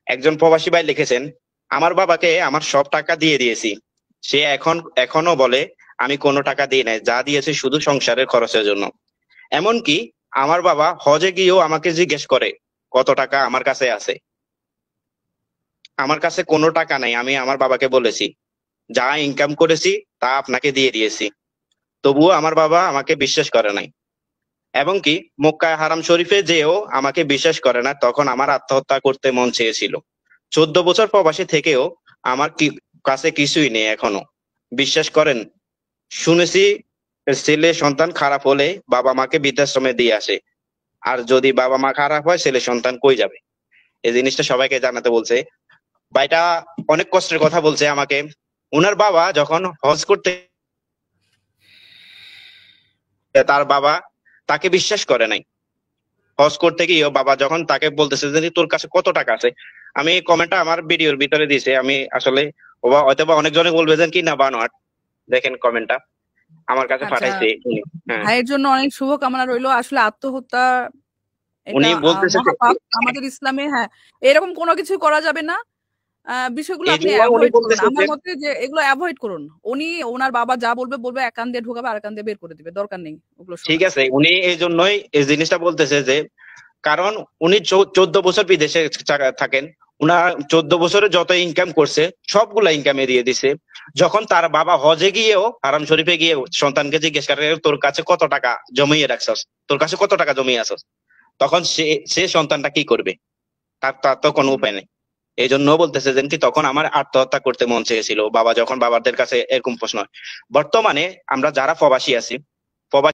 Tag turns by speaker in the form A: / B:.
A: একজন প্রবাসী ভাই লিখেছেন, আমার বাবাকে আমার সব টাকা দিয়ে দিয়েছি, সে এখনো বলে আমি কোনো টাকা দিই নাই, যা দিয়েছে শুধু সংসারের খরচের জন্য। এমনকি আমার বাবা হজে গিয়েও আমাকে জিজ্ঞেস করে কত টাকা আমার কাছে আছে। আমার কাছে কোনো টাকা নাই, আমি আমার বাবাকে বলেছি যা ইনকাম করেছি তা আপনাকে দিয়ে দিয়েছি, তবুও আমার বাবা আমাকে বিশ্বাস করে নাই। এবং কি মক্কা হারাম শরীফে যেও আমাকে বিশ্বাস করে না, তখন আমার আত্মহত্যা করতে মন চেয়েছিল। 14 বছর প্রবাসী থেকেও আমার কাছে কিছুই নেই এখনো। বিশ্বাস করেন, শুনেছি ছেলে সন্তান খারাপ হলে বাবা মাকে বৃদ্ধাশ্রমে দিয়ে আসে, আর যদি বাবা মা খারাপ হয় ছেলে সন্তান কই যাবে? এই জিনিসটা সবাইকে জানাতে বলছে। ভাইটা অনেক কষ্টের কথা বলছে আমাকে। উনার বাবা যখন হজ করতে, তার বাবা তাকে বিশ্বাস করে নাই। হজ করতে গিয়ে বাবা যখন তাকে বলতেছে যে তোর কাছে কত টাকা আছে, আমি কমেন্টটা আমার ভিডিওর ভিতরে দিয়েছি, আমি আসলে হয়তো বা অনেকজনে বলবে যে কি না বানোয়াট, দেখেন কমেন্টটা আমার কাছে
B: আচ্ছা,
A: পাঠাইছে উনি। হ্যাঁ,
B: ভাইয়ের জন্য অনেক শুভকামনা রইলো। আসলে আত্মহত্যা এটা
A: উনি বলতেছে যে
B: মহাপাপ আমাদের ইসলামে। হ্যাঁ, এরকম কোনো কিছু করা যাবে না। বিষয়গুলো
A: এই
B: আপনি
A: জন্য উনি
B: অ্যাভয়েড করুন।
A: বলতেছে
B: আমার
A: যে
B: মতে যে এগুলো অ্যাভয়েড করুন। ওনার বাবা যা বলবে বলবে, এক কান দিয়ে ঢুকাবে আর এক কান দিয়ে বের করে দিবে। দরকার নেই ওগুলো
A: ঠিক
B: শোনার।
A: আছে, উনি এই জন্যই এই জিনিসটা বলতেছে যে কারণ উনি 14 বছর বিদেশে থাকেন, উনার 14 বছরে যত ইনকাম করছে সবগুলা ইনকামে দিয়ে দিছে। যখন তার বাবা হজে গিয়েও হারাম শরীফে গিয়ে সন্তানকে জিজ্ঞেস করে তোর কাছে কত টাকা জমিয়ে রাখছস, তোর কাছে কত টাকা জমিয়ে আসস, তখন সে সন্তানটা কি করবে? তার তার তো কোনো উপায় নেই। এই জন্য বলতেছে যে কি তখন আমার আত্মহত্যা করতে মন চেয়েছিল বাবা যখন বাবাদের কাছে এরকম প্রশ্ন হয়। বর্তমানে আমরা যারা প্রবাসী আছি, প্রবাসী